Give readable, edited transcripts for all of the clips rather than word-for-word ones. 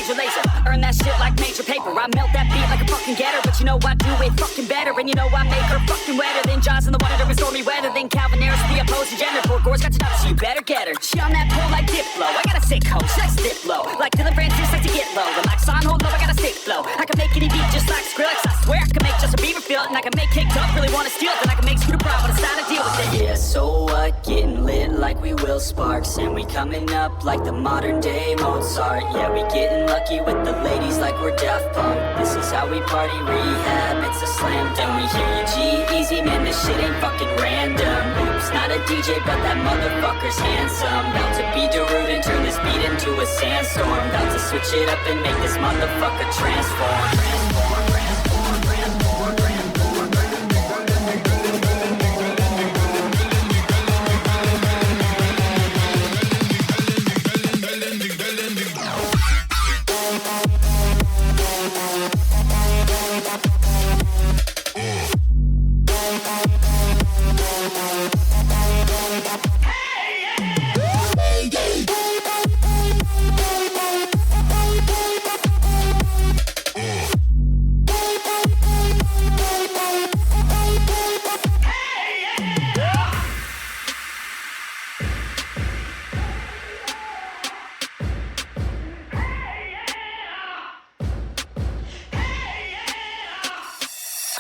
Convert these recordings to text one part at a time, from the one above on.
major laser. Earn that shit like major paper. I melt that beat like a fucking getter. But you know I do it fucking better. And you know I make her fucking wetter than Jaws in the water during stormy weather. Than Calvin Harris, the opposing gender. Poor Gore's got to know, so you better get her. She on that pole like Diplo. I got a sick hoe, she likes to dip low. Like Dylan Francis, like to get low. Relax on, hold low, I got a sick flow. I can make any beat just like Skrillex. I swear I can make Justin Bieber feel it. And I can make Kick Up really wanna steal it. Then I can make Scooter Braun, but it's not a deal with it. Yeah, so what? Getting lit like we will sparks. And we coming up like the modern day Mozart. Yeah, we getting lucky with the ladies like we're Daft Punk. This is how we party rehab, it's a slam dunk. We hear you G-Eazy, man, this shit ain't fucking random. Oops, not a DJ, but that motherfucker's handsome. About to be Uraven, turn this beat into a sandstorm. About to switch it up and make this motherfucker transform.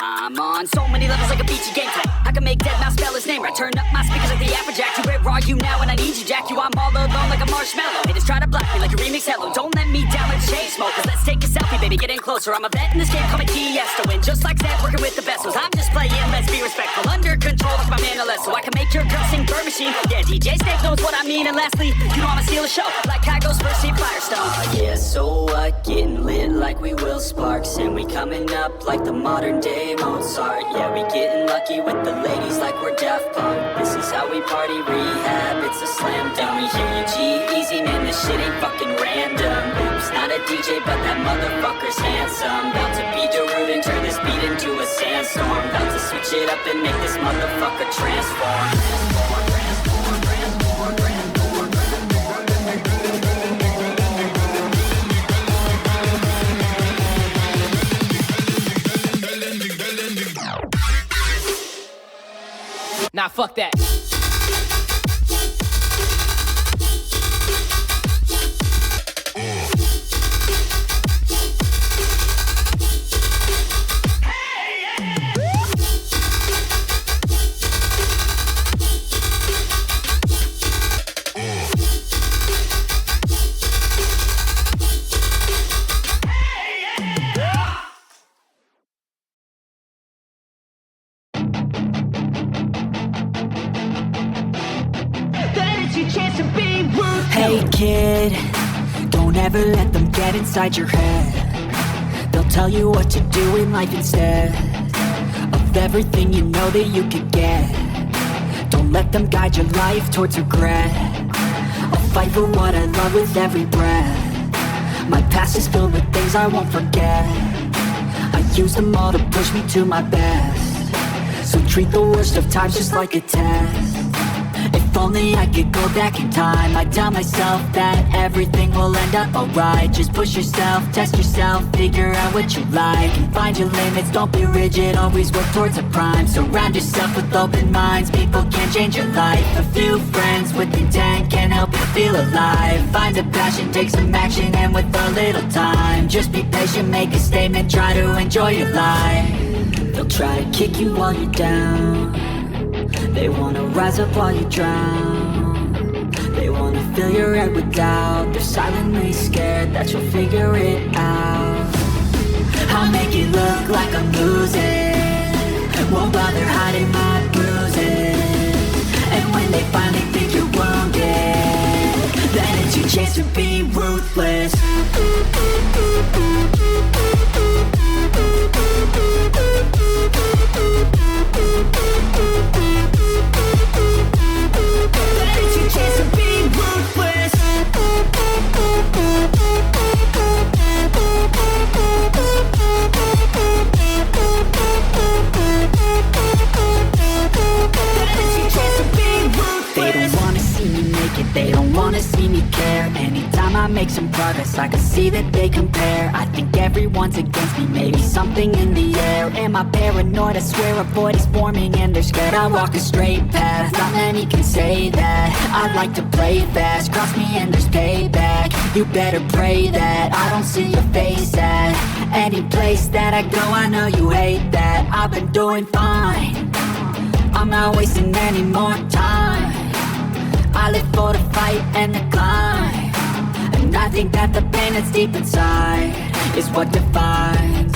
I'm on so many levels like a beachy game type. I can make dead mouse spell his name right. Turn up my speakers like the Afrojack. You where are you now when I need you, Jack? You I'm all alone like a marshmallow. Haters try to block me like a remix hello. Don't let me down like chain smokers. Let's take a selfie, baby, get in closer. I'm a vet in this game, call me Tiesto. And just like Zed, working with the vessels. I'm just playing, let's be respectful. Under control like my man Alesso. I can make your girl sing Bird Machine. Yeah, DJ Snake knows what I mean. And lastly, you know I'ma steal the show. Like Kygo's first team Firestone. Yeah, so what? Getting lit like we will sparks. And we coming up like the modern day Mozart. Yeah, we getting lucky with the ladies like we're Daft Punk. This is how we party rehab, it's a slam dunk. We hear you G-Eazy, man, this shit ain't fucking random. Oops, not a DJ, but that motherfucker's handsome. About to be Uraven, turn this beat into a sandstorm. About to switch it up and make this motherfucker transform. Nah, fuck that. Hey kid, don't ever let them get inside your head. They'll tell you what to do in life instead of everything you know that you could get. Don't let them guide your life towards regret. I'll fight for what I love with every breath. My past is filled with things I won't forget. I use them all to push me to my best. So treat the worst of times just like a test. If only I could go back in time, I'd tell myself that everything will end up alright. Just push yourself, test yourself, figure out what you like, and find your limits, don't be rigid, always work towards a prime. Surround yourself with open minds, people can change your life. A few friends with intent can help you feel alive. Find a passion, take some action, and with a little time, just be patient, make a statement, try to enjoy your life. They'll try to kick you while you're down. They wanna rise up while you drown. They wanna fill your head with doubt. They're silently scared that you'll figure it out. I'll make it look like I'm losing, won't bother hiding my bruises. And when they finally think you're wounded, then it's your chance to be ruthless. They don't wanna see me care. Anytime I make some progress, regardless, I can see that they compare. I think everyone's against me, maybe something in the air. Am I paranoid? I swear a void is forming and they're scared. I walk a straight path, not many can say that. I like to play fast, cross me and there's payback. You better pray that I don't see your face at any place that I go. I know you hate that. I've been doing fine, I'm not wasting any more time. I live for the fight and the climb, and I think that the pain that's deep inside is what defines.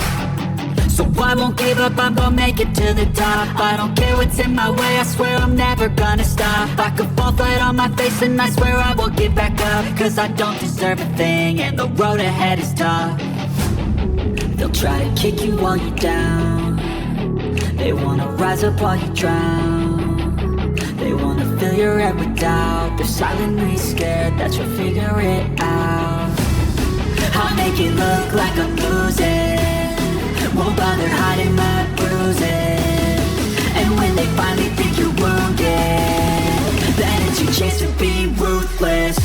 So I won't give up, I'm gonna make it to the top. I don't care what's in my way, I swear I'm never gonna stop. I could fall flat on my face and I swear I will get back up, cause I don't deserve a thing and the road ahead is tough. They'll try to kick you while you're down, they wanna rise up while you drown. They wanna fill your head with doubt, they're silently scared that you'll figure it out. I'll make it look like I'm losing, won't bother hiding my bruises. And when they finally think you're wounded, then it's your chance to be ruthless.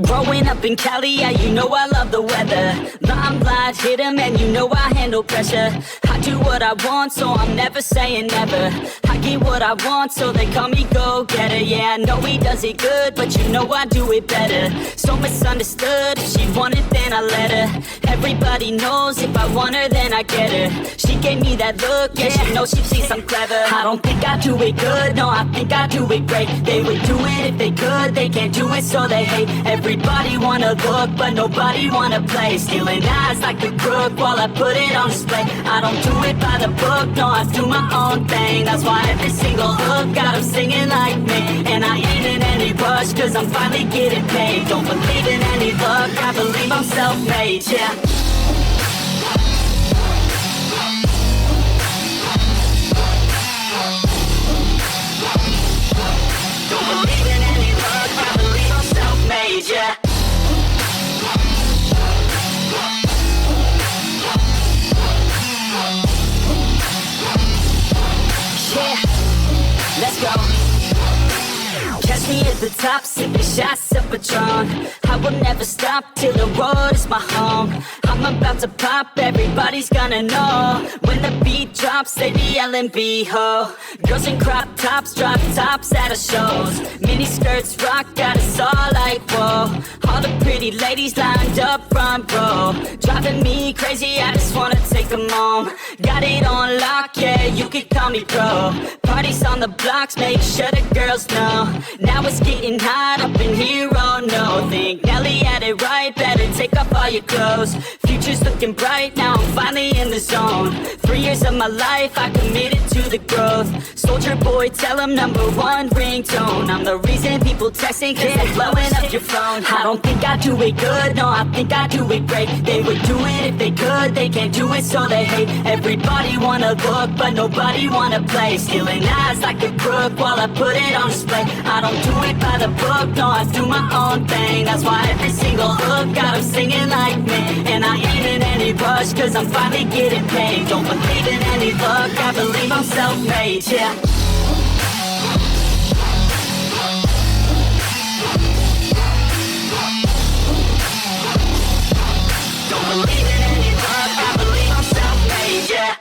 Growing up in Cali, yeah, you know I love the weather. Limelight hit 'em and you know I handle pressure. I do what I want, so I'm never saying never. I get what I want, so they call me go-getter. Yeah, I know he does it good, but you know I do it better. So misunderstood, if she wanted then I let her. Everybody knows if I want her then I get her. She gave me that look, yeah, she knows she thinks I'm clever. I don't think I do it good, no, I think I do it great. They would do it if they could, they can't do it so they hate. Everybody wanna look, but nobody wanna play. Stealing eyes like a crook while I put it on display. I don't do it by the book, no, I do my own thing. That's why every single hook got 'em singing like me. And I ain't in any rush, cause I'm finally getting paid. Don't believe in any luck, I believe I'm self-made, yeah. Don't believe in any luck, I believe I'm self-made, yeah. Yeah, let's go. Catch me at the top, sipping shots of Patron. I will never stop till the road is my home. I'm about to pop, everybody's gonna know. When the beat drops, they be yelling B-ho. Girls in crop tops, drop tops at our shows. Mini skirts rock, got us all like whoa. All the pretty ladies lined up front row. Driving me crazy, I just wanna take them home. Got it on lock, yeah, you could call me pro. Parties on the blocks, make sure the girls know. Now it's getting hot up in here, oh no. Think Nelly had it right, better take off all your clothes. Future's looking bright, now I'm finally in the zone. 3 years of my life, I committed to the growth. Soldier boy, tell him #1 ringtone. I'm the reason people texting, cause they're blowing up your phone. I don't think I do it good, no, I think I do it great. They would do it if they could, they can't do it so they hate. Everybody wanna look, but nobody wanna play. Stealing eyes like a crook while I put it on display. I don't do it by the book, no, I do my own thing. That's why every single hook got 'em singing like me. And I ain't in any rush, cause I'm finally getting paid. Don't believe in any luck, I believe I'm self-made, yeah. Don't believe in any luck, I believe I'm self-made, yeah.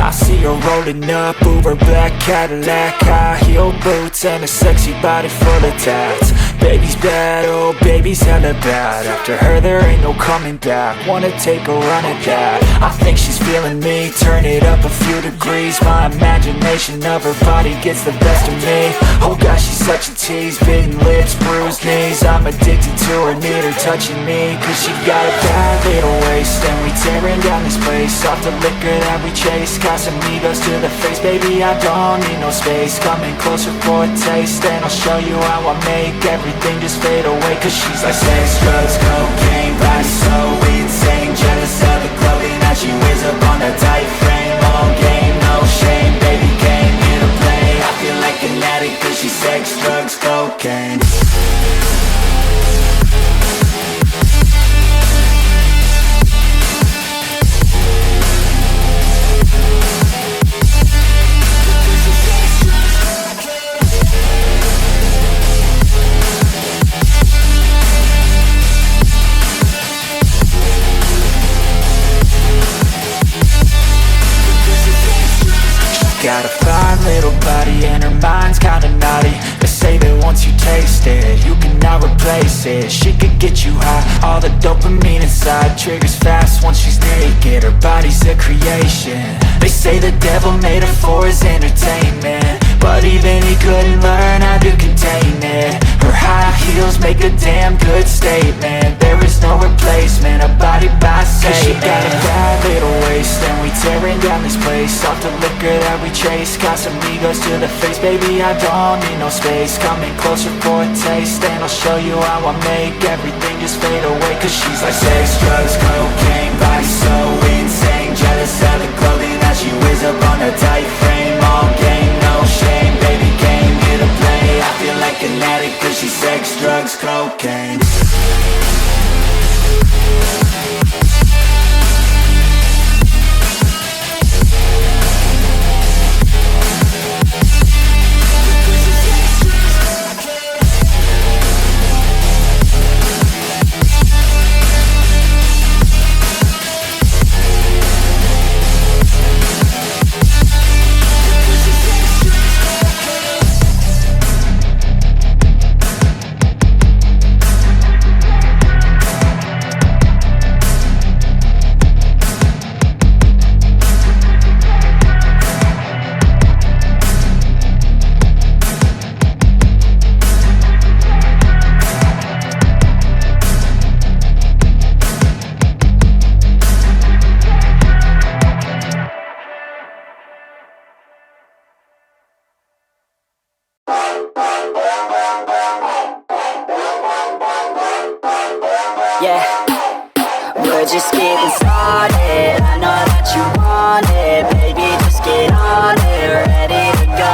I see her rolling up, Uber black Cadillac, high heel boots and a sexy body full of tats. Baby's bad, oh baby's hella bad. After her there ain't no coming back. Wanna take a run at that. I think she's feeling me. Turn it up a few degrees. My imagination of her body gets the best of me. Oh gosh, she's such a tease. Bitten lips, bruised knees. I'm addicted to her, need her touching me. Cause she got a bad little waist. And we tearing down this place. Off the liquor that we chase. Casamigos to the face. Baby, I don't need no space. Coming closer for a taste. And I'll show you how I make everything just fade away. Cause she's like sex, drugs, cocaine. Body so insane. Jealous of the clothing that she wears up on that tight frame. All game, no shame. Baby came here to play. I feel like an addict cause she's sex, drugs, cocaine. Got a fine little body and her mind's kinda naughty. They say that once you taste it, you cannot replace it. She could get you high, all the dopamine inside triggers fast once she's naked. Her body's a creation. They say the devil made her for his entertainment, but even he couldn't learn how to contain it. Her high heels make a damn good statement. There is no replacement, a body by Satan. She got a bad little waist and we tearing down this place. Off the liquor that we chase, Casamigos to the face. Baby, I don't need no space. Coming closer for a taste. And I'll show you how I make everything just fade away. Cause she's like sex, drugs, cocaine. Body so insane. Jealous of the clothing that she wears up on her tight frame. All game, no shame. Baby came here to play. I feel like an addict cause she's sex, drugs, cocaine. Yeah, we're just getting started. I know that you want it, baby, just get on it, ready to go.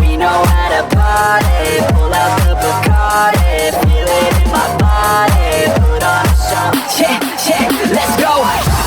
We know how to party, pull out the Bacardi, feel it in my body, put on a show. Yeah, let's go.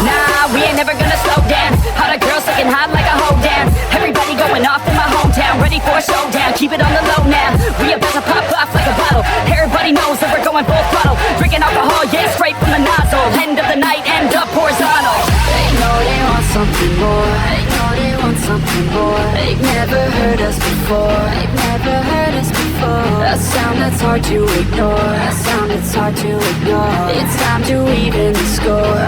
Nah, we ain't never gonna slow down. All the girls looking hot like a hoe dance. Everybody going off in my hometown, ready for a showdown. Keep it on the low now. We about to pop off like a bottle. Everybody knows that we're going full throttle. Drinking alcohol, yeah, straight from the nozzle. End of the night, end up horizontal. They know they want something more. They know they want something more. They've never heard us before. They've never heard us before. A sound that's hard to ignore. A sound that's hard to ignore. It's time to even the score.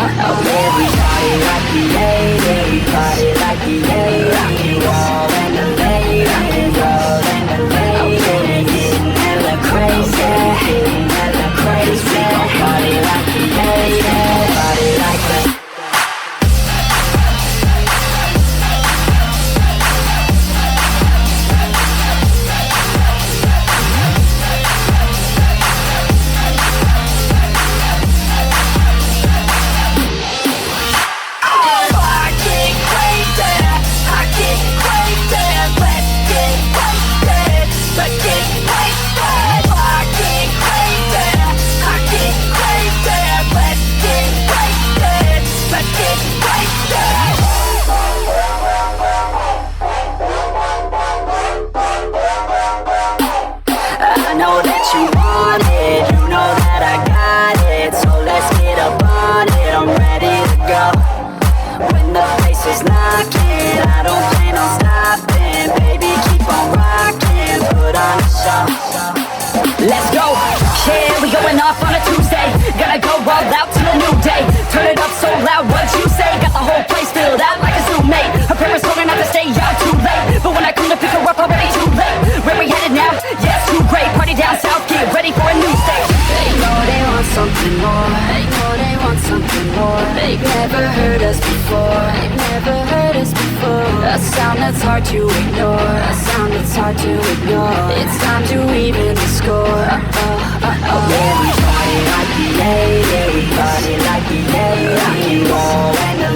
Everybody like the 80s. Everybody like the 80s. Rock you all and the lady. Rock you all and the lady. Getting hella crazy. Getting hella crazy. Party like the 80s. Party like the turn it up so loud. What you say? Got the whole place filled out like a Zoom mate. Her parents told her not to stay out too late, but when I come to pick her up, already too late. Where we headed now? Yes, too great. Party down south, get ready for a new stage. They know they want something more. They know they want something more. They've never heard us before. They've never heard us before. A sound that's hard to ignore. A sound that's hard to ignore. It's time to even the score. Yeah, we party like the 80s. Party like the 80s. Rock and roll and the